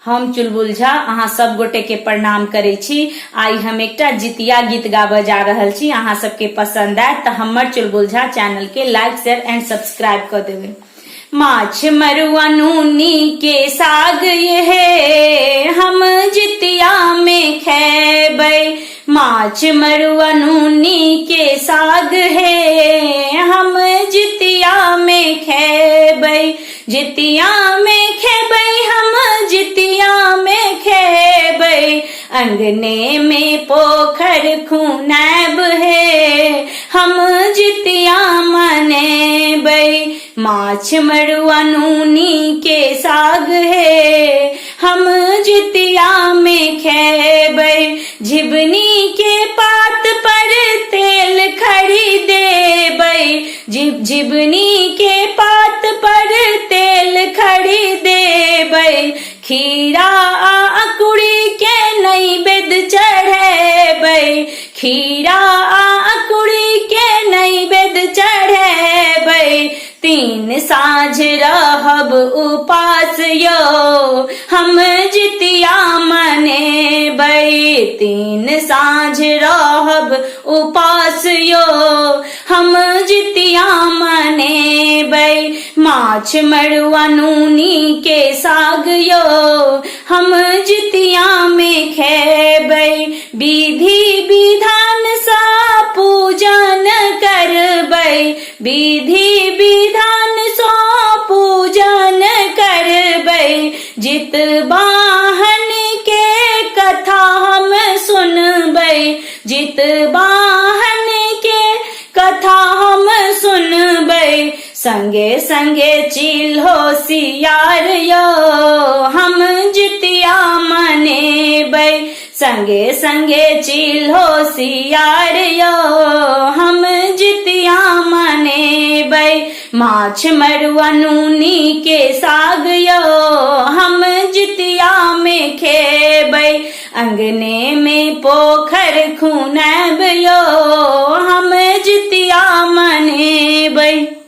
हम चुलबुल झा अहाँ सब गोटे के प्रणाम करे छी। आई हम एकटा जितिया गीत गाबे जा रहल छी। अहाँ सबके पसंद आए तो हमर चुलबुल झा चैनल के लाइक शेयर एंड सब्सक्राइब कर देवे। माछ मरुआ नूनी के साग ये है हम जितिया में खेबै। माछ मरुआ नूनी के साग है हम जितिया में खेबै। जितिया में खेबै हम जितिया में खेबै। अंगने में पोखर खुनैब है हम जितिया मनेबै। माछ मरुआ नूनी के साग है हम जितिया में खेबै। झिबनी के पात पर तेल खरीदेबै। झिबनी के पात पर तेल खरीदेबै। खीरा आ अकुड़ी के नैवेद्य चढ़ेबै। खीरा आ अकुड़ी के नैवेद्य चढ़ेबै। 3 साँझ रहब उपास यो हम जितिया मनेबै। 3 साँझ रहब उपास यो हम जितिया मनेबै। माछ मरुआ नूनी के साग यो हम जितिया में खेबै। विधि विधान सा पूजन करबै। विधि विधान सा पूजन करबै। जितवाहन के कथा हम सुनबै। जितवाहन के कथा हम सुनबै। संगे संगे चिल होशियार यो हम जितिया मनेबै। संगे संगे चिल होशियार यो हम जितिया मनेबै। माछ मरुआ नूनी के साग यो हम जितिया में खेबै। अंगने में पोखर खुनैब यो हम जितिया मनेबै।